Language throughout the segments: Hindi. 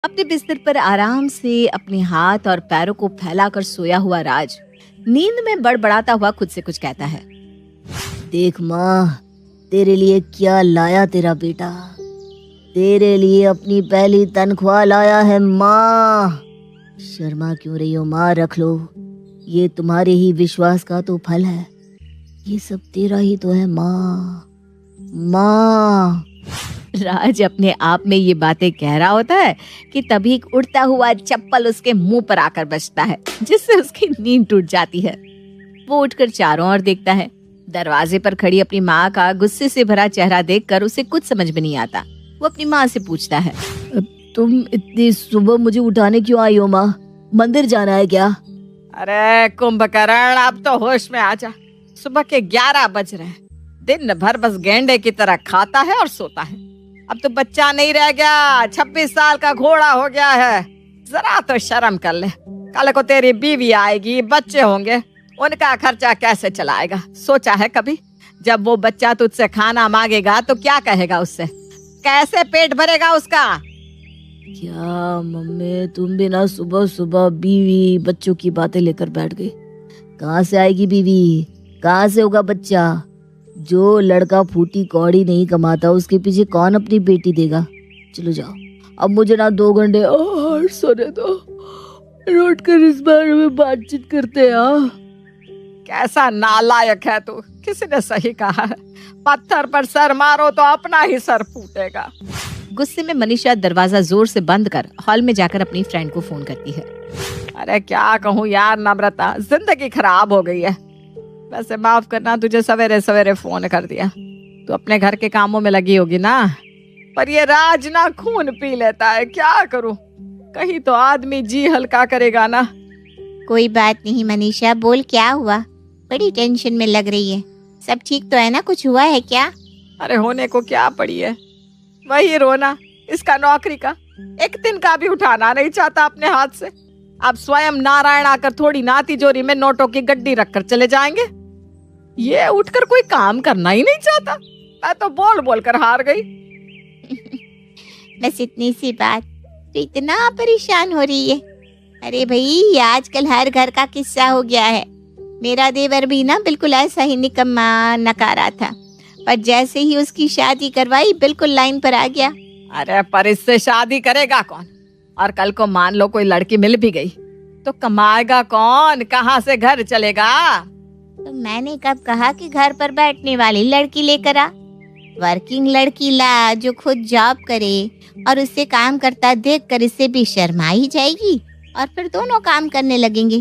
अपने बिस्तर पर आराम से अपने हाथ और पैरों को फैलाकर सोया हुआ राज नींद में बड़बड़ाता हुआ खुद से कुछ कहता है। देख माँ, तेरे लिए क्या लाया तेरा बेटा। तेरे लिए अपनी पहली तनख्वाह लाया है माँ। शर्मा क्यों रही हो माँ, रख लो। ये तुम्हारे ही विश्वास का तो फल है। ये सब तेरा ही तो है माँ। माँ। राज अपने आप में ये बातें कह रहा होता है कि तभी एक उड़ता हुआ चप्पल उसके मुंह पर आकर बजता है, जिससे उसकी नींद टूट जाती है। वो उठकर चारों ओर देखता है। दरवाजे पर खड़ी अपनी माँ का गुस्से से भरा चेहरा देखकर उसे कुछ समझ में नहीं आता। वो अपनी माँ से पूछता है, तुम इतनी सुबह मुझे उठाने क्यों आई हो माँ? मंदिर जाना है क्या? अरे कुंभकर्ण, अब तो होश में आ जा। सुबह के 11 बज रहे हैं। दिन भर बस गेंडे की तरह खाता है और सोता है। अब तो बच्चा नहीं रह गया, 26 साल का घोड़ा हो गया है। जरा तो शर्म कर ले। कल को तेरी बीवी आएगी, बच्चे होंगे, उनका खर्चा कैसे चलाएगा? सोचा है कभी? जब वो बच्चा तुझसे खाना मांगेगा तो क्या कहेगा उससे? कैसे पेट भरेगा उसका? क्या मम्मी, तुम भी ना सुबह सुबह बीवी बच्चों की बातें लेकर बैठ गई। कहाँ से आएगी बीवी? कहाँ से होगा बच्चा? जो लड़का फूटी कौड़ी नहीं कमाता उसके पीछे कौन अपनी बेटी देगा? चलो जाओ, अब मुझे ना 2 घंटे और सोने दो। लौट कर इस बारे में बातचीत करते हैं। कैसा नालायक है तू। किसी ने सही कहा है, पत्थर पर सर मारो तो अपना ही सर फूटेगा। गुस्से में मनीषा दरवाजा जोर से बंद कर हॉल में जाकर अपनी फ्रेंड को फोन करती है। अरे क्या कहूँ यार नम्रता, जिंदगी खराब हो गई है। वैसे माफ करना, तुझे सवेरे सवेरे फोन कर दिया। तू अपने घर के कामों में लगी होगी ना। पर ये राज ना खून पी लेता है, क्या करूं? कहीं तो आदमी जी हल्का करेगा ना। कोई बात नहीं मनीषा, बोल क्या हुआ? बड़ी टेंशन में लग रही है। सब ठीक तो है ना? कुछ हुआ है क्या? अरे होने को क्या पड़ी है, वही रोना। इसका नौकरी का एक दिन का भी उठाना नहीं चाहता अपने हाथ से। अब स्वयं नारायण आकर थोड़ी ना तिजोरी में नोटों की गड्डी रखकर चले जाएंगे। ये उठकर कोई काम करना ही नहीं चाहता। मैं तो बोल बोल कर हार गई। बस इतनी सी बात, तो इतना परेशान हो रही है? अरे भाई, ये आजकल हर घर का किस्सा हो गया है। मेरा देवर भी ना बिल्कुल ऐसा ही निकम्मा नकारा था, पर जैसे ही उसकी शादी करवाई बिल्कुल लाइन पर आ गया। अरे पर इससे शादी करेगा कौन? और कल को मान लो कोई लड़की मिल भी गई तो कमाएगा कौन? कहाँ से घर चलेगा? तो मैंने कब कहा कि घर पर बैठने वाली लड़की लेकर आ? वर्किंग लड़की ला जो खुद जॉब करे, और उससे काम करता देखकर इससे भी शर्मा ही जाएगी और फिर दोनों काम करने लगेंगे।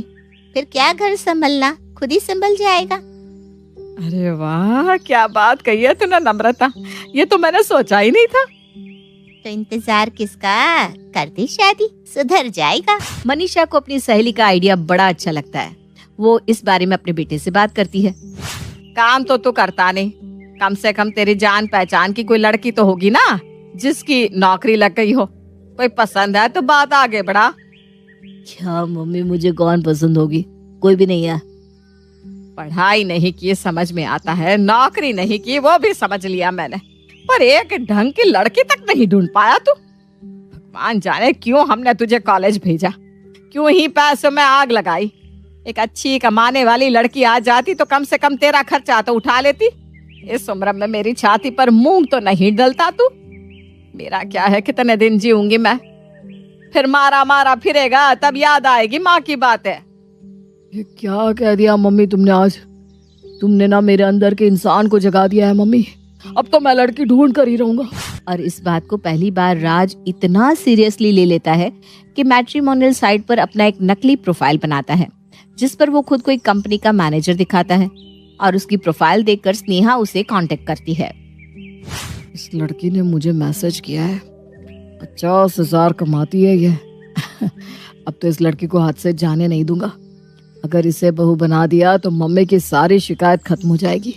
फिर क्या घर संभलना, खुद ही संभल जाएगा। अरे वाह, क्या बात कही है तूने नम्रता। ये तो मैंने सोचा ही नहीं था। तो इंतजार किसका? कर दे शादी, सुधर जाएगा। मनीषा को अपनी सहेली का आइडिया बड़ा अच्छा लगता है। वो इस बारे में अपने बेटे से बात करती है। काम तो तू करता नहीं, कम से कम तेरी जान पहचान की कोई लड़की तो होगी ना जिसकी नौकरी लग गई हो। कोई पसंद है तो बात आगे बढ़ा। क्या मम्मी, मुझे कौन पसंद होगी? कोई भी नहीं है। पढ़ाई नहीं की समझ में आता है, नौकरी नहीं की वो भी समझ लिया मैंने, पर एक ढंग की लड़की तक नहीं ढूंढ पाया तू। भगवान जाने क्यों हमने तुझे कॉलेज भेजा, क्यों ही पैसों में आग लगाई। एक अच्छी कमाने वाली लड़की आ जाती तो कम से कम तेरा खर्चा तो उठा लेती। इस उम्र में मेरी छाती पर मूंग तो नहीं डलता तू। मेरा क्या है, कितने दिन जीऊंगी मैं? फिर मारा मारा फिरेगा, तब याद आएगी माँ की बातें। ये क्या कह दिया मम्मी तुमने आज? तुमने ना मेरे अंदर के इंसान को जगा दिया है मम्मी। अब तो मैं लड़की ढूंढ कर ही रहूंगा। और इस बात को पहली बार राज इतना सीरियसली ले लेता है कि मैट्रिमोनियल साइट पर अपना एक नकली प्रोफाइल बनाता है, जिस पर वो खुद को एक कंपनी का मैनेजर दिखाता है। और उसकी प्रोफाइल देखकर स्नेहा उसे कांटेक्ट करती है। इस लड़की ने मुझे मैसेज किया है, 50,000 कमाती है ये। अब तो इस लड़की को हाथ से जाने नहीं दूंगा। अगर इसे बहू बना दिया तो मम्मी की सारी शिकायत खत्म हो जाएगी।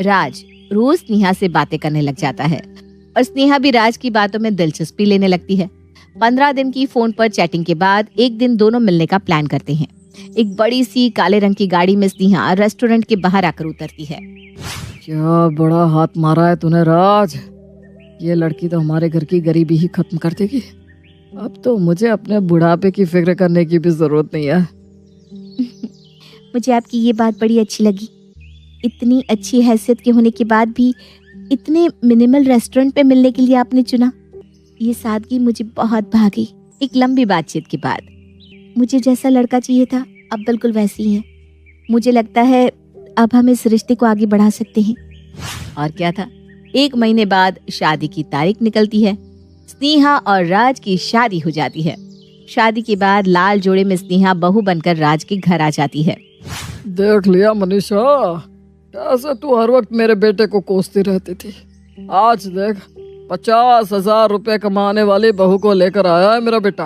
राज रोज स्नेहा से बातें करने लग जाता है और स्नेहा भी राज की बातों में दिलचस्पी लेने लगती है। 15 दिन की फोन पर चैटिंग के बाद एक दिन दोनों मिलने का प्लान करते हैं। एक बड़ी सी काले रंग की गाड़ी में स्नेहा रेस्टोरेंट के बाहर आकर उतरती है। क्या बड़ा हाथ मारा है तूने राज। ये लड़की तो हमारे घर की गरीबी ही खत्म कर देगी। अब तो मुझे अपने बुढ़ापे की फिक्र करने की भी जरूरत नहीं है। मुझे आपकी ये बात बड़ी अच्छी लगी। इतनी अच्छी हैसियत के होने के बाद भी इतने मिनिमल रेस्टोरेंट पे मिलने के लिए आपने चुना। ये सादगी मुझे बहुत भा गई। एक लंबी बातचीत के बाद, मुझे जैसा लड़का चाहिए था अब बिल्कुल वैसी ही है। मुझे लगता है अब हम इस रिश्ते को आगे बढ़ा सकते हैं। और क्या था, 1 महीने बाद शादी की तारीख निकलती है। स्नेहा और राज की शादी हो जाती है। शादी के बाद लाल जोड़े में स्नेहा बहू बनकर राज के घर आ जाती है। देख लिया मनीषा, कैसे तू हर वक्त मेरे बेटे को कोसती रहती थी। आज देख 50,000 रुपए कमाने वाली बहू को लेकर आया है मेरा बेटा।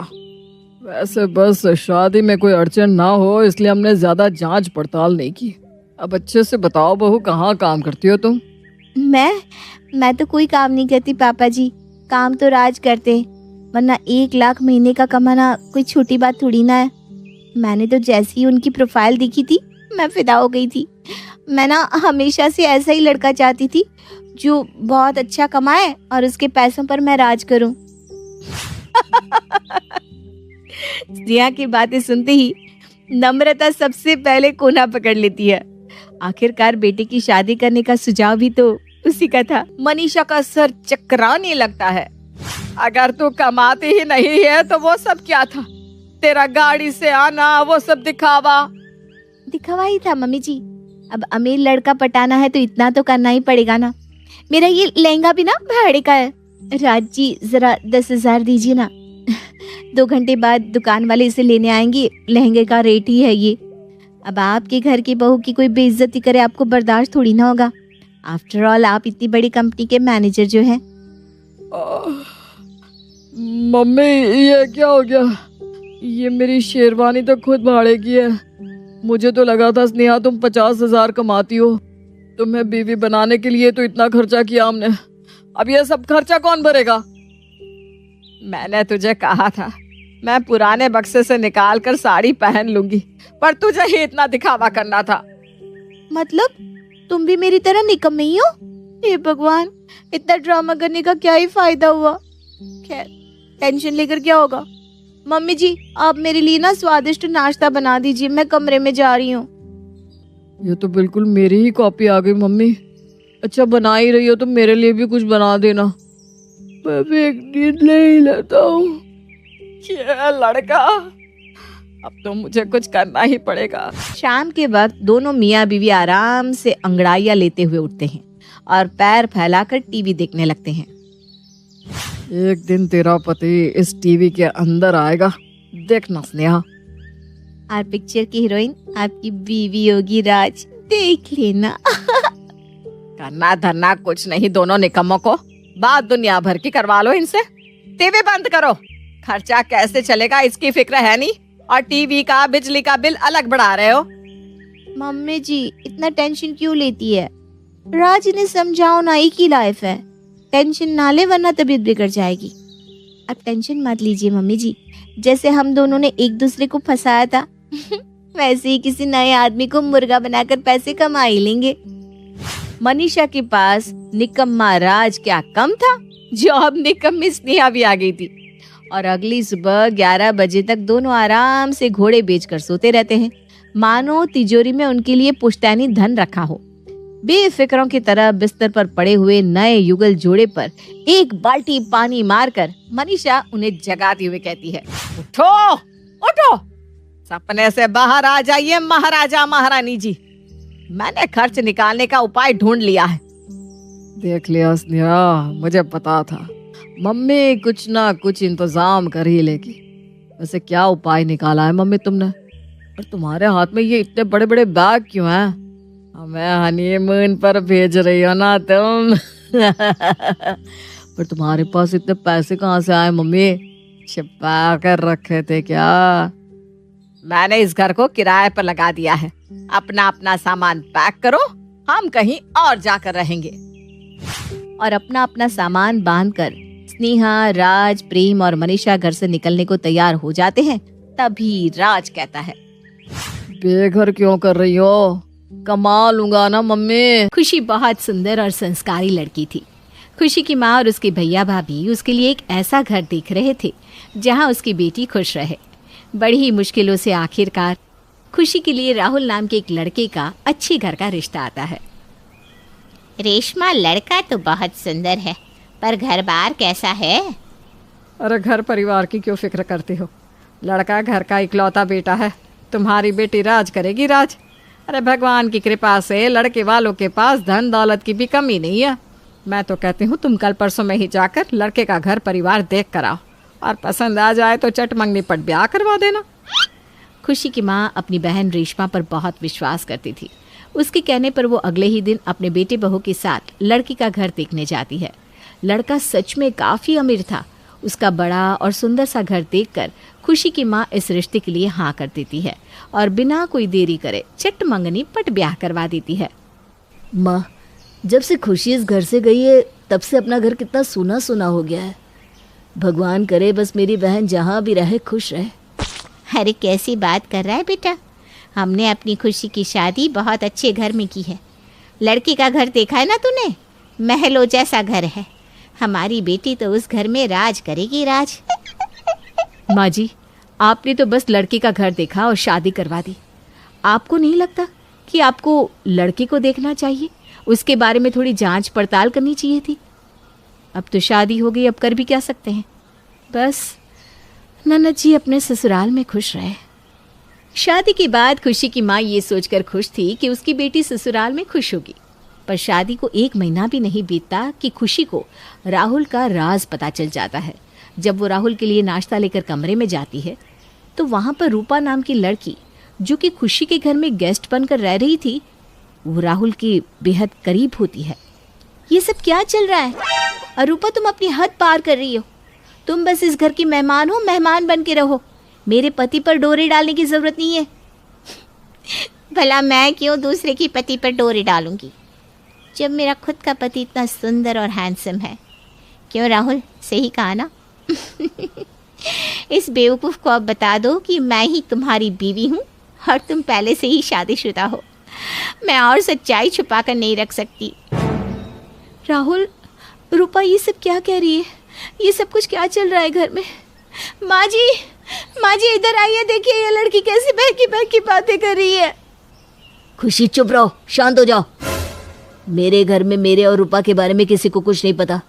वैसे बस शादी में कोई अड़चन ना हो इसलिए हमने ज्यादा जांच पड़ताल नहीं की। अब अच्छे से बताओ बहू, कहाँ काम करती हो तुम? मैं तो कोई काम नहीं करती पापा जी। काम तो राज करते, वरना 1 लाख महीने का कमाना कोई छोटी बात थोड़ी ना है। मैंने तो जैसे ही उनकी प्रोफाइल देखी थी मैं फिदा हो गई थी। मैं ना हमेशा से ऐसा ही लड़का चाहती थी जो बहुत अच्छा कमाए और उसके पैसों पर मैं राज करूं। स्नेहा की बातें सुनते ही नम्रता सबसे पहले कोना पकड़ लेती है। आखिरकार बेटे की शादी करने का सुझाव भी तो उसी का था। मनीषा का सर चकराने लगता है। अगर तू कमाती ही नहीं है तो वो सब क्या था? तेरा गाड़ी से आना, वो सब दिखावा ही था मम्मी जी। अब अमीर लड़का पटाना है तो इतना तो करना ही पड़ेगा ना। मेरा ये लहंगा भी ना भाड़े का है। राज जी जरा 10,000 दीजिए ना। 2 घंटे बाद दुकान वाले इसे लेने आएंगे। लहंगे का रेट ही है ये। अब आपके घर की बहू की कोई बेइज्जती करे आपको बर्दाश्त थोड़ी ना होगा। आफ्टर ऑल आप इतनी बड़ी कंपनी के मैनेजर जो हैं। मम्मी ये क्या हो गया? ये मेरी शेरवानी तो खुद भाड़े की है। मुझे तो लगा था स्नेहा तुम 50,000 कमाती हो। तुम्हें बीवी बनाने के लिए तो इतना खर्चा किया हमने। अब ये सब खर्चा कौन भरेगा? मैंने तुझे कहा था मैं पुराने बक्से से निकाल कर साड़ी पहन लूंगी, पर तुझे ही इतना दिखावा करना था। मतलब तुम भी मेरी तरह निकम्मे ही हो? हे भगवान, इतना ड्रामा करने का क्या ही फायदा हुआ। खैर टेंशन लेकर क्या होगा। मम्मी जी आप मेरे लिए ना स्वादिष्ट नाश्ता बना दीजिए, मैं कमरे में जा रही हूँ। ये तो बिल्कुल मेरी ही कॉपी आ गई मम्मी। अच्छा बना ही रही हो तो मेरे लिए भी कुछ बना देना। मैं भी एक नींद ले ही लेता हूँ। ये लड़का, अब तो मुझे कुछ करना ही पड़ेगा। शाम के वक्त दोनों मियाँ बीवी आराम से अंगड़ाइयाँ लेते हुए उठते हैं और पैर फैलाकर टीवी देखने लगते हैं। एक दिन तेरा पति इस टीवी के अंदर आएगा, देखना स्नेहा। और पिक्चर की हीरोइन आपकी बीवी होगी राज, देख लेना। करना धरना कुछ नहीं दोनों निकम्मों को। बात दुनिया भर की करवा लो इनसे। टीवी बंद करो, खर्चा कैसे चलेगा इसकी फिक्र है नहीं, और टीवी का बिजली का बिल अलग बढ़ा रहे हो। मम्मी जी इतना टेंशन क्यों लेती है? राज ने समझाओ ना, एक ही लाइफ है। टेंशन ना ले वरना तबीयत बिगड़ जाएगी। अब टेंशन मत लीजिए मम्मी जी। जैसे हम दोनों ने एक दूसरे को फंसाया था वैसे ही किसी नए आदमी को मुर्गा बनाकर पैसे कमा ही लेंगे। मनीषा के पास निकम्मा राज क्या कम था, जो अब निकम्मी स्नेहा भी आ गई थी। और अगली सुबह 11 बजे तक दोनों आराम से घोड़े बेचकर सोते रहते हैं, मानो तिजोरी में उनके लिए पुश्तैनी धन रखा हो। बेफिक्रों की तरह बिस्तर पर पड़े हुए नए युगल जोड़े पर एक बाल्टी पानी मारकर मनीषा उन्हें जगाती हुए कहती है, उठो उठो, सपने से बाहर आ जाइए महाराजा महारानी जी। मैंने खर्च निकालने का उपाय ढूंढ लिया है। देख लिया स्नेहा, मुझे पता था मम्मी कुछ ना कुछ इंतजाम कर ही लेगी। वैसे क्या उपाय निकाला है मम्मी तुमने? और तुम्हारे हाथ में ये इतने बड़े बड़े बैग क्यों हैं? हमें हनीमून पर भेज रही हो ना तुम। पर तुम्हारे पास इतने पैसे कहाँ से आए मम्मी? छिपा कर रखे थे क्या? मैंने इस घर को किराए पर लगा दिया है। अपना अपना सामान पैक करो, हम कहीं और जाकर रहेंगे। और अपना अपना सामान बांधकर स्नेहा, राज, प्रेम और मनीषा घर से निकलने को तैयार हो जाते हैं। तभी राज कहता है, बेघर क्यों कर रही हो? कमा लूंगा ना मम्मी। खुशी बहुत सुंदर और संस्कारी लड़की थी। खुशी की माँ और उसके भैया भाभी उसके लिए एक ऐसा घर देख रहे थे जहां उसकी बेटी खुश रहे। बड़ी ही मुश्किलों से आखिरकार खुशी के लिए राहुल नाम के एक लड़के का अच्छी घर का रिश्ता आता है। रेशमा, लड़का तो बहुत सुंदर है, पर घर बार कैसा है? अरे घर परिवार की क्यों फिक्र करती हो? लड़का घर का इकलौता बेटा है। तुम्हारी बेटी राज करेगी राज। अरे भगवान की कृपा से लड़के वालों के पास धन दौलत की भी कमी नहीं है। मैं तो कहती हूँ तुम कल परसों में ही जाकर लड़के का घर परिवार देख कर आओ, और पसंद आ जाए तो चट मंगनी पट ब्याह करवा देना। खुशी की माँ अपनी बहन रेशमा पर बहुत विश्वास करती थी। उसके कहने पर वो अगले ही दिन अपने बेटे बहू के साथ लड़की का घर देखने जाती है। लड़का सच में काफी अमीर था। उसका बड़ा और सुंदर सा घर देखकर खुशी की माँ इस रिश्ते के लिए हाँ कर देती है और बिना कोई देरी करे चट मंगनी पट ब्याह करवा देती है। माँ, जब से खुशी इस घर से गई है तब से अपना घर कितना सूना सूना हो गया है। भगवान करे बस मेरी बहन जहाँ भी रहे खुश रहे। अरे कैसी बात कर रहा है बेटा? हमने अपनी खुशी की शादी बहुत अच्छे घर में की है। लड़की का घर देखा है ना तूने? महलों जैसा घर है। हमारी बेटी तो उस घर में राज करेगी, राज। माँ जी, आपने तो बस लड़की का घर देखा और शादी करवा दी। आपको नहीं लगता कि आपको लड़के को देखना चाहिए? उसके बारे में थोड़ी जांच पड़ताल करनी चाहिए थी। अब तो शादी हो गई, अब कर भी क्या सकते हैं। बस ननद जी अपने ससुराल में खुश रहे। शादी के बाद खुशी की माँ ये सोचकर खुश थी कि उसकी बेटी ससुराल में खुश होगी। पर शादी को 1 महीना भी नहीं बीतता कि खुशी को राहुल का राज पता चल जाता है। जब वो राहुल के लिए नाश्ता लेकर कमरे में जाती है तो वहाँ पर रूपा नाम की लड़की, जो कि खुशी के घर में गेस्ट बनकर रह रही थी, वो राहुल की बेहद करीब होती है। ये सब क्या चल रहा है? अरूपा, तुम अपनी हद पार कर रही हो। तुम बस इस घर की मेहमान हो, मेहमान बन के रहो। मेरे पति पर डोरे डालने की जरूरत नहीं है। भला मैं क्यों दूसरे की पति पर डोरे डालूंगी, जब मेरा खुद का पति इतना सुंदर और हैंडसम है। क्यों राहुल, सही कहा ना? इस बेवकूफ़ को अब बता दो कि मैं ही तुम्हारी बीवी हूँ और तुम पहले से ही शादीशुदा हो। मैं और सच्चाई छुपा कर नहीं रख सकती। राहुल, रूपा ये सब क्या कह रही है? ये सब कुछ क्या चल रहा है घर में? माँ जी, माँ जी इधर आइए, देखिए ये लड़की कैसी बहकी बातें कर रही है। खुशी चुप रहो, शांत हो जाओ। मेरे घर में मेरे और रूपा के बारे में किसी को कुछ नहीं पता।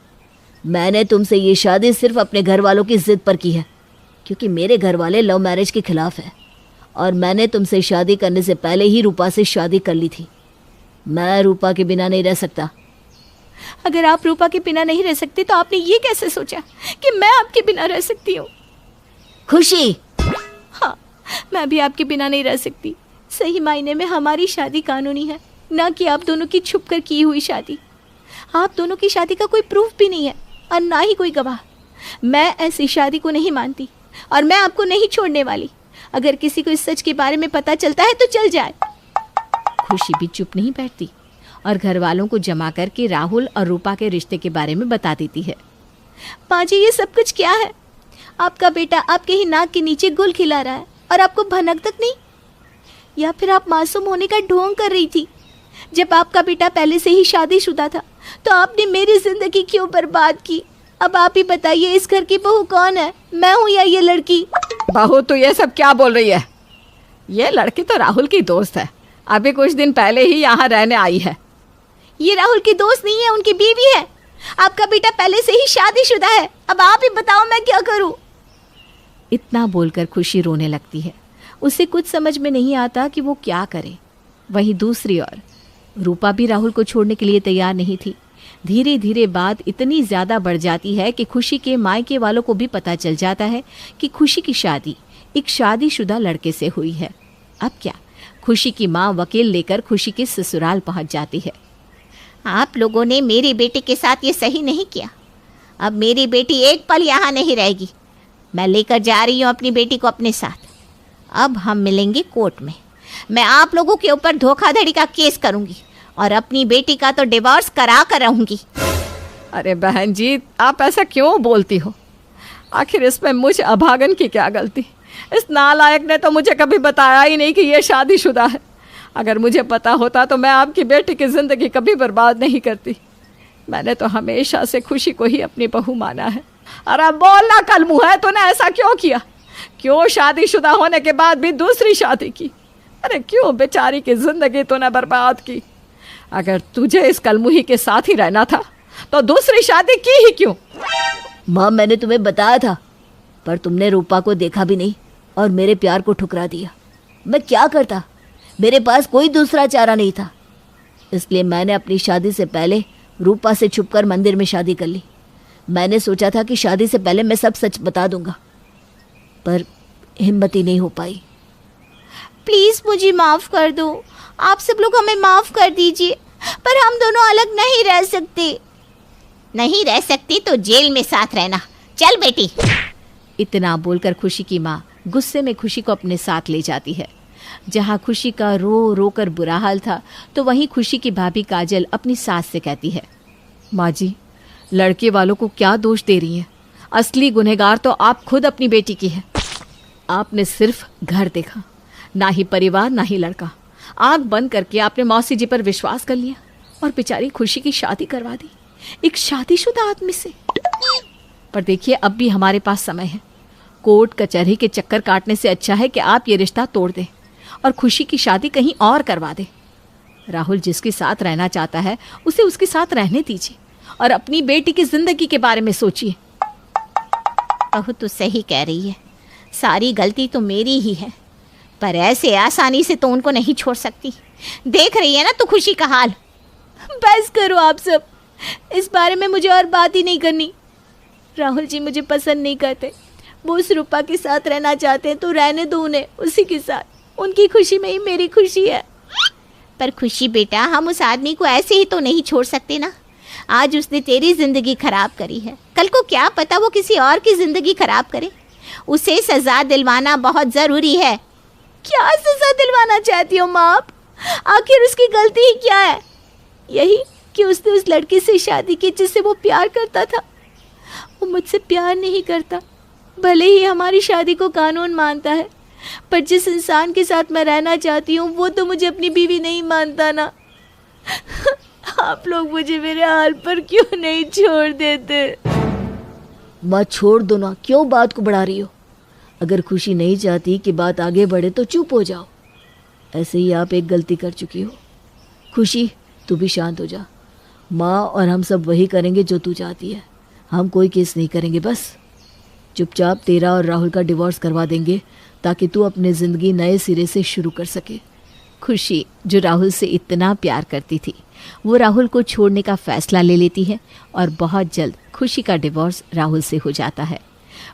मैंने तुमसे ये शादी सिर्फ अपने घर वालों की जिद पर की है, क्योंकि मेरे घर वाले लव मैरिज के खिलाफ है और मैंने तुमसे शादी करने से पहले ही रूपा से शादी कर ली थी। मैं रूपा के बिना नहीं रह सकता। अगर आप रूपा के बिना नहीं रह सकते तो आपने ये कैसे सोचा कि मैं आपके बिना रह सकती हूँ? खुशी, हाँ, मैं भी आपके बिना नहीं रह सकती। सही मायने में हमारी शादी कानूनी है, ना कि आप दोनों की छुप कर की हुई शादी। आप दोनों की शादी का कोई प्रूफ भी नहीं है और ना ही कोई गवाह। मैं ऐसी शादी को नहीं मानती और मैं आपको नहीं छोड़ने वाली। अगर किसी को इस सच के बारे में पता चलता है तो चल जाए। खुशी भी चुप नहीं बैठती और घर वालों को जमा करके राहुल और रूपा के रिश्ते के बारे में बता देती है। माँ जी, ये सब कुछ क्या है? आपका बेटा आपके ही नाक के नीचे गुल खिला रहा है और आपको भनक तक नहीं? या फिर आप मासूम होने का ढोंग कर रही थी? जब आपका बेटा पहले से ही शादीशुदा था तो आपने मेरी जिंदगी क्यों बर्बाद की? अब आप ही बताइए, इस घर की बहू कौन है, मैं हूँ या ये लड़की? बहू, तो ये सब क्या बोल रही है? ये लड़की तो राहुल की दोस्त है, अभी कुछ दिन पहले ही यहाँ रहने आई है। ये राहुल की दोस्त नहीं है, उनकी बीवी है। आपका बेटा पहले से ही शादीशुदा है। अब आप ही बताओ मैं क्या करूं? इतना बोलकर खुशी रोने लगती है। उसे कुछ समझ में नहीं आता कि वो क्या करे। वहीं दूसरी ओर रूपा भी राहुल को छोड़ने के लिए तैयार नहीं थी। धीरे धीरे बात इतनी ज्यादा बढ़ जाती है कि खुशी के मायके वालों को भी पता चल जाता है कि खुशी की शादी एक शादीशुदा लड़के से हुई है। अब क्या? खुशी की माँ वकील लेकर खुशी के ससुराल पहुंच जाती है। आप लोगों ने मेरी बेटी के साथ ये सही नहीं किया। अब मेरी बेटी एक पल यहाँ नहीं रहेगी। मैं लेकर जा रही हूँ अपनी बेटी को अपने साथ। अब हम मिलेंगे कोर्ट में। मैं आप लोगों के ऊपर धोखाधड़ी का केस करूँगी और अपनी बेटी का तो डिवोर्स करा कर रहूँगी। अरे बहन जी, आप ऐसा क्यों बोलती हो? आखिर इसमें मुझ अभागन की क्या गलती? इस नालायक ने तो मुझे कभी बताया ही नहीं कि ये शादीशुदा है। अगर मुझे पता होता तो मैं आपकी बेटी की ज़िंदगी कभी बर्बाद नहीं करती। मैंने तो हमेशा से खुशी को ही अपनी बहू माना है। अरे बोल ना, कल मुंह है, तूने ऐसा क्यों किया? क्यों शादीशुदा होने के बाद भी दूसरी शादी की? अरे क्यों बेचारी की जिंदगी तूने बर्बाद की? अगर तुझे इस कलमुही के साथ ही रहना था तो दूसरी शादी की ही क्यों? माँ, मैंने तुम्हें बताया था, पर तुमने रूपा को देखा भी नहीं और मेरे प्यार को ठुकरा दिया। मैं क्या करता? मेरे पास कोई दूसरा चारा नहीं था, इसलिए मैंने अपनी शादी से पहले रूपा से छुपकर मंदिर में शादी कर ली। मैंने सोचा था कि शादी से पहले मैं सब सच बता दूंगा, पर हिम्मत ही नहीं हो पाई। प्लीज मुझे माफ कर दो, आप सब लोग हमें माफ कर दीजिए, पर हम दोनों अलग नहीं रह सकते। नहीं रह सकती तो जेल में साथ रहना। चल बेटी। इतना बोलकर खुशी की माँ गुस्से में खुशी को अपने साथ ले जाती है। जहाँ खुशी का रो रो कर बुरा हाल था, तो वहीं खुशी की भाभी काजल अपनी सास से कहती है, माँ जी, लड़के वालों को क्या दोष दे रही हैं? असली गुनहगार तो आप खुद अपनी बेटी की है। आपने सिर्फ घर देखा, ना ही परिवार ना ही लड़का। आंख बंद करके आपने मौसी जी पर विश्वास कर लिया और बेचारी खुशी की शादी करवा दी एक शादीशुदा आदमी से। पर देखिए, अब भी हमारे पास समय है। कोर्ट कचहरी के चक्कर काटने से अच्छा है कि आप ये रिश्ता तोड़ दें और खुशी की शादी कहीं और करवा दें। राहुल जिसके साथ रहना चाहता है उसे उसके साथ रहने दीजिए और अपनी बेटी की जिंदगी के बारे में सोचिए। बहू तो सही कह रही है, सारी गलती तो मेरी ही है, पर ऐसे आसानी से तो उनको नहीं छोड़ सकती। देख रही है ना तू खुशी का हाल। बस करो आप सब, इस बारे में मुझे और बात ही नहीं करनी। राहुल जी मुझे पसंद नहीं करते, वो उस रूपा के साथ रहना चाहते हैं तो रहने दो उन्हें उसी के साथ। उनकी खुशी में ही मेरी खुशी है। पर खुशी बेटा, हम उस आदमी को ऐसे ही तो नहीं छोड़ सकते ना। आज उसने तेरी जिंदगी खराब करी है, कल को क्या पता वो किसी और की जिंदगी खराब करे। उसे सजा दिलवाना बहुत जरूरी है। क्या सजा दिलवाना चाहती हो माँ आप? आखिर उसकी गलती ही क्या है? यही कि उसने उस लड़की से शादी की जिससे वो प्यार करता था। वो मुझसे प्यार नहीं करता, भले ही हमारी शादी को कानून मानता है, पर जिस इंसान के साथ मैं रहना चाहती हूँ वो तो मुझे अपनी बीवी नहीं मानता ना। आप लोग मुझे मेरे हाल पर क्यों नहीं छोड़ देते? माँ छोड़ दो ना, क्यों बात को बढ़ा रही हो? अगर खुशी नहीं चाहती कि बात आगे बढ़े तो चुप हो जाओ। ऐसे ही आप एक गलती कर चुकी हो। खुशी, तू भी शांत हो जा। माँ और हम सब वही करेंगे जो तू चाहती है। हम कोई केस नहीं करेंगे, बस चुपचाप तेरा और राहुल का डिवोर्स करवा देंगे ताकि तू अपनी ज़िंदगी नए सिरे से शुरू कर सके। खुशी, जो राहुल से इतना प्यार करती थी, वो राहुल को छोड़ने का फैसला ले लेती है और बहुत जल्द खुशी का डिवोर्स राहुल से हो जाता है।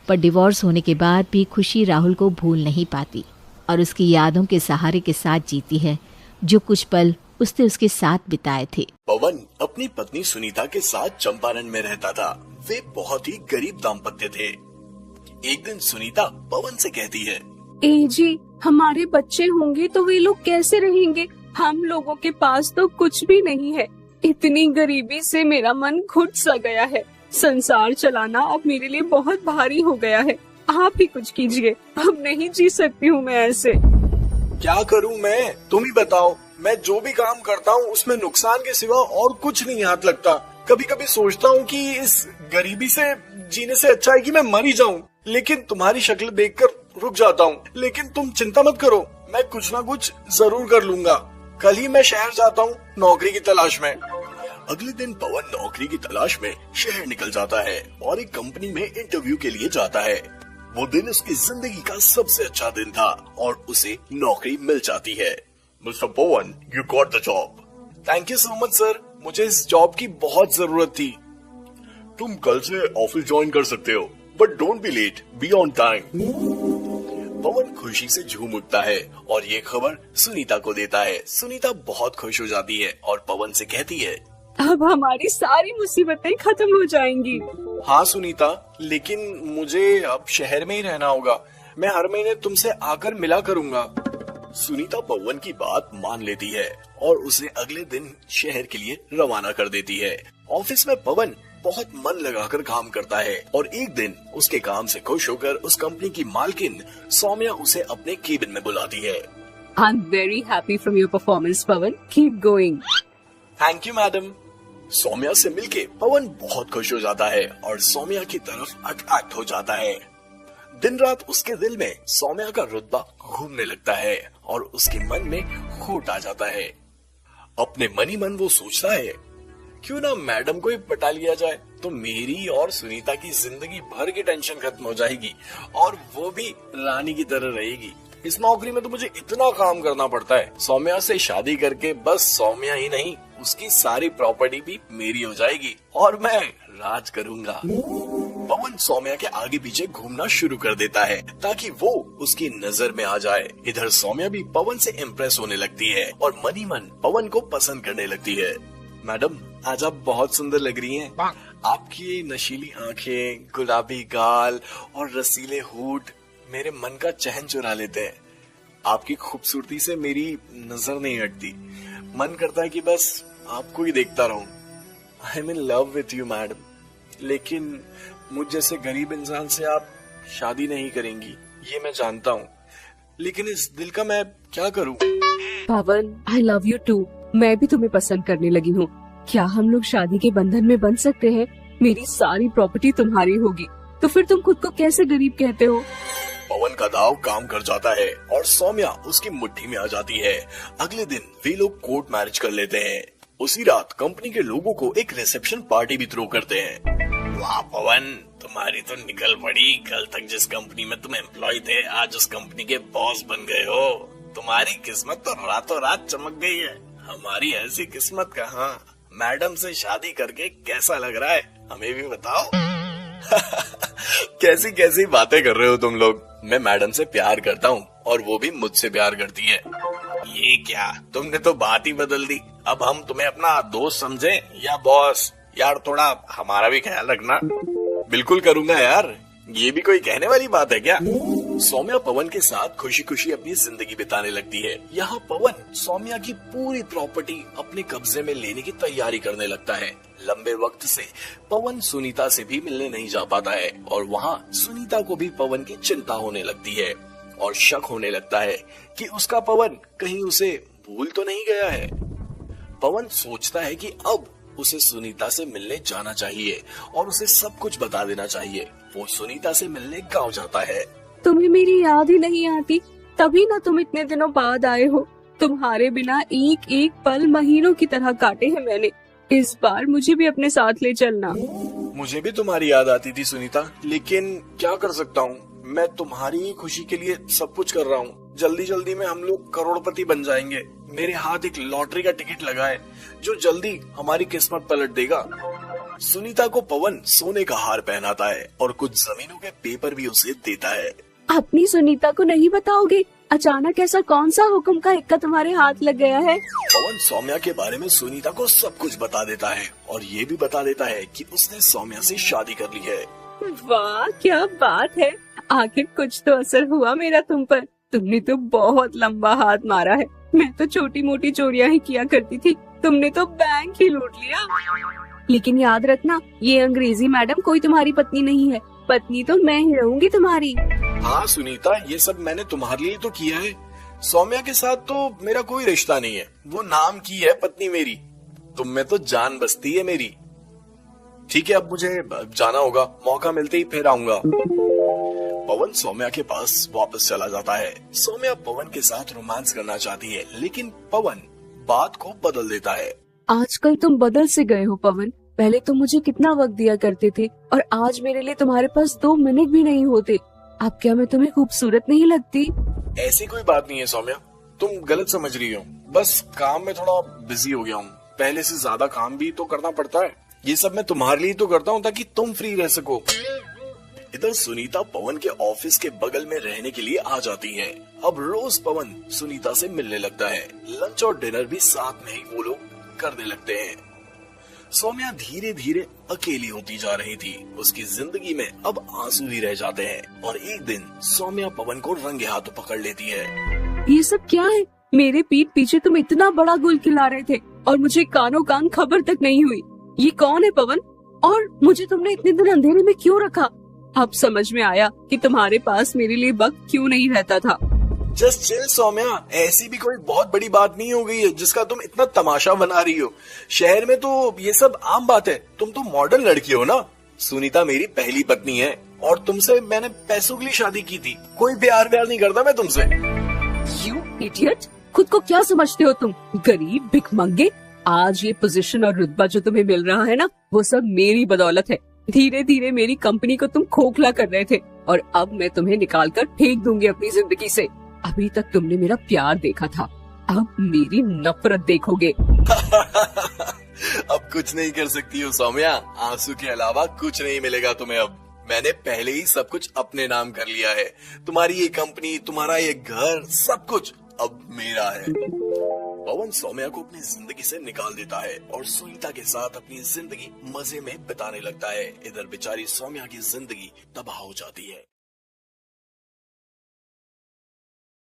पर डिवोर्स होने के बाद भी खुशी राहुल को भूल नहीं पाती और उसकी यादों के सहारे के साथ जीती है जो कुछ पल उसने उसके साथ बिताए थे। पवन अपनी पत्नी सुनीता के साथ चंपारण में रहता था। वे बहुत ही गरीब दाम्पत्य थे। एक दिन सुनीता पवन से कहती है, ए जी, हमारे बच्चे होंगे तो वे लोग कैसे रहेंगे? हम लोगों के पास तो कुछ भी नहीं है। इतनी गरीबी से मेरा मन घुट सा गया है। संसार चलाना अब मेरे लिए बहुत भारी हो गया है। आप ही कुछ कीजिए, अब नहीं जी सकती हूँ मैं ऐसे। क्या करूँ मैं? तुम ही बताओ। मैं जो भी काम करता हूँ उसमें नुकसान के सिवा और कुछ नहीं हाथ लगता। कभी कभी सोचता हूँ कि इस गरीबी से जीने से अच्छा है कि मैं मर ही जाऊँ, लेकिन तुम्हारी शक्ल देखकर रुक जाता हूँ। लेकिन तुम चिंता मत करो, मैं कुछ ना कुछ जरूर कर लूंगा। कल ही मैं शहर जाता हूँ नौकरी की तलाश में। अगले दिन पवन नौकरी की तलाश में शहर निकल जाता है और एक कंपनी में इंटरव्यू के लिए जाता है। वो दिन उसकी जिंदगी का सबसे अच्छा दिन था और उसे नौकरी मिल जाती है। Mister Pawan, you got the job. Thank you so much sir, मुझे इस जॉब की बहुत जरूरत थी। तुम कल से ऑफिस ज्वाइन कर सकते हो, but don't be late, be on time. Pawan खुशी से झूम उठता है और ये खबर सुनीता को देता है। सुनीता बहुत खुश हो जाती है और पवन से कहती है, अब हमारी सारी मुसीबतें खत्म हो जाएंगी। हाँ सुनीता, लेकिन मुझे अब शहर में ही रहना होगा। मैं हर महीने तुमसे आकर मिला करूंगा। सुनीता पवन की बात मान लेती है और उसे अगले दिन शहर के लिए रवाना कर देती है। ऑफिस में पवन बहुत मन लगाकर काम करता है और एक दिन उसके काम से खुश होकर उस कंपनी की मालकिन सौम्या उसे अपने केबिन में बुलाती है। I am very happy from your performance Pawan, keep going. Thank you madam. Saumya से मिलके पवन बहुत खुश हो जाता है और सौम्या की तरफ अट्रैक्ट हो जाता है। दिन रात उसके दिल में सौम्या का रुतबा घूमने लगता है और उसके मन में खोट आ जाता है। अपने मन ही मन वो सोचता है, क्यों ना मैडम को ही पटा लिया जाए तो मेरी और सुनीता की जिंदगी भर की टेंशन खत्म हो जाएगी और वो भी रानी की तरह रहेगी। इस नौकरी में तो मुझे इतना काम करना पड़ता है। सौम्या से शादी करके बस सौम्या ही नहीं, उसकी सारी प्रॉपर्टी भी मेरी हो जाएगी और मैं राज करूंगा। पवन सौम्या के आगे पीछे घूमना शुरू कर देता है ताकि वो उसकी नजर में आ जाए। इधर सौम्या भी पवन से इम्प्रेस होने लगती है और मन ही मन पवन को पसंद करने लगती है। मैडम, आज आप बहुत सुंदर लग रही हैं। आपकी नशीली आंखें, गुलाबी गाल और रसीले होठ मेरे मन का चैन चुरा लेते हैं। आपकी खूबसूरती से मेरी नजर नहीं हटती। मन करता है कि बस आपको ही देखता रहूं। I am in love with you madam, लेकिन मुझ जैसे गरीब इंसान से आप शादी नहीं करेंगी, ये मैं जानता हूँ, लेकिन इस दिल का मैं क्या करूँ? पवन, आई लव यू टू। मैं भी तुम्हें पसंद करने लगी हूँ। क्या हम लोग शादी के बंधन में बंध सकते हैं? मेरी सारी प्रॉपर्टी तुम्हारी होगी, तो फिर तुम खुद को कैसे गरीब कहते हो? पवन का दाव काम कर जाता है और सौम्या उसकी मुट्ठी में आ जाती है। अगले दिन वे लोग कोर्ट मैरिज कर लेते हैं। उसी रात कंपनी के लोगों को एक रिसेप्शन पार्टी भी थ्रो करते हैं। वाह पवन, तुम्हारी तो निकल पड़ी। कल तक जिस कंपनी में तुम एम्प्लॉय थे, आज उस कंपनी के बॉस बन गए हो। तुम्हारी किस्मत तो रातों रात चमक गई है। हमारी ऐसी किस्मत कहाँ। मैडम से शादी करके कैसा लग रहा है, हमें भी बताओ। कैसी कैसी बातें कर रहे हो तुम लोग। मैं मैडम से प्यार करता हूँ और वो भी मुझसे प्यार करती है। ये क्या, तुमने तो बात ही बदल दी। अब हम तुम्हें अपना दोस्त समझे या बॉस? यार थोड़ा हमारा भी ख्याल रखना। बिल्कुल करूंगा यार, ये भी कोई कहने वाली बात है क्या? सौम्या पवन के साथ खुशी खुशी अपनी जिंदगी बिताने लगती है। यहाँ पवन सौम्या की पूरी प्रॉपर्टी अपने कब्जे में लेने की तैयारी करने लगता है। लंबे वक्त से पवन सुनीता से भी मिलने नहीं जा पाता है और वहाँ सुनीता को भी पवन की चिंता होने लगती है और शक होने लगता है कि उसका पवन कहीं उसे भूल तो नहीं गया है। पवन सोचता है कि अब उसे सुनीता से मिलने जाना चाहिए और उसे सब कुछ बता देना चाहिए। वो सुनीता से मिलने गांव जाता है। तुम्हें मेरी याद ही नहीं आती, तभी ना तुम इतने दिनों बाद आए हो। तुम्हारे बिना एक एक पल महीनों की तरह काटे हैं मैंने। इस बार मुझे भी अपने साथ ले चलना। मुझे भी तुम्हारी याद आती थी सुनीता, लेकिन क्या कर सकता हूँ। मैं तुम्हारी खुशी के लिए सब कुछ कर रहा हूँ। जल्दी जल्दी में हम लोग करोड़पति बन जाएंगे। मेरे हाथ एक लॉटरी का टिकट लगा है जो जल्दी हमारी किस्मत पलट देगा। सुनीता को पवन सोने का हार पहनाता है और कुछ जमीनों के पेपर भी उसे देता है। अपनी सुनीता को नहीं बताओगे? अचानक ऐसा कौन सा हुक्म का इक्का तुम्हारे हाथ लग गया है? पवन सौम्या के बारे में सुनीता को सब कुछ बता देता है और ये भी बता देता है कि उसने सौम्या से शादी कर ली है। वाह, क्या बात है। आखिर कुछ तो असर हुआ मेरा तुम पर। तुमने तो बहुत लंबा हाथ मारा है। मैं तो छोटी मोटी चोरियां ही किया करती थी, तुमने तो बैंक ही लूट लिया। लेकिन याद रखना, ये अंग्रेजी मैडम कोई तुम्हारी पत्नी नहीं है। पत्नी तो मैं ही रहूंगी तुम्हारी। हाँ सुनीता, ये सब मैंने तुम्हारे लिए तो किया है। सौम्या के साथ तो मेरा कोई रिश्ता नहीं है। वो नाम की है पत्नी मेरी। तुम में तो जान बसती है मेरी। ठीक है, अब मुझे जाना होगा। मौका मिलते ही फिर आऊंगा। पवन सौम्या के पास वापस चला जाता है। सौम्या पवन के साथ रोमांस करना चाहती है, लेकिन पवन बात को बदल देता है। आजकल तुम बदल से गए हो पवन। पहले तुम मुझे कितना वक्त दिया करते थे और आज मेरे लिए तुम्हारे पास 2 मिनट भी नहीं होते। अब क्या मैं तुम्हें खूबसूरत नहीं लगती? ऐसी कोई बात नहीं है सौम्या, तुम गलत समझ रही हो। बस काम में थोड़ा बिजी हो गया हूँ। पहले से ज्यादा काम भी तो करना पड़ता है। ये सब मैं तुम्हारे लिए तो करता हूँ ताकि तुम फ्री रह सको। इधर सुनीता पवन के ऑफिस के बगल में रहने के लिए आ जाती है। अब रोज पवन सुनीता से मिलने लगता है। लंच और डिनर भी साथ में ही वो लोग करने लगते हैं। सौम्या धीरे धीरे अकेली होती जा रही थी। उसकी जिंदगी में अब आंसू ही रह जाते हैं और एक दिन सौम्या पवन को रंगे हाथों पकड़ लेती है। ये सब क्या है? मेरे पीठ पीछे तुम इतना बड़ा गुल खिला रहे थे और मुझे कानों कान खबर तक नहीं हुई। ये कौन है पवन? और मुझे तुमने इतने दिन अंधेरे में क्यों रखा? अब समझ में आया कि तुम्हारे पास मेरे लिए वक्त क्यों नहीं रहता था। जस्ट चिल सौम्या, ऐसी भी कोई बहुत बड़ी बात नहीं हो गई है जिसका तुम इतना तमाशा बना रही हो। शहर में तो ये सब आम बात है। तुम तो मॉडर्न लड़की हो ना। सुनीता मेरी पहली पत्नी है और तुमसे मैंने पैसों के लिए शादी की थी। कोई प्यार व्यार नहीं करता मैं तुमसे। यू इडियट, खुद को क्या समझते हो तुम? गरीब भिखमंगे। आज ये पोजीशन और रुतबा जो तुम्हें मिल रहा है ना, वो सब मेरी बदौलत है। धीरे धीरे मेरी कंपनी को तुम खोखला कर रहे थे और अब मैं तुम्हें निकाल कर फेंक दूंगी अपनी जिंदगी से। अभी तक तुमने मेरा प्यार देखा था, अब मेरी नफरत देखोगे। अब कुछ नहीं कर सकती हो सौम्या, आंसू के अलावा कुछ नहीं मिलेगा तुम्हें। अब मैंने पहले ही सब कुछ अपने नाम कर लिया है। तुम्हारी ये कंपनी, तुम्हारा ये घर, सब कुछ अब मेरा है। पवन सौम्या को अपनी जिंदगी से निकाल देता है और सुनीता के साथ अपनी जिंदगी मजे में बिताने लगता है। इधर बेचारी सौम्या की जिंदगी तबाह हो जाती है।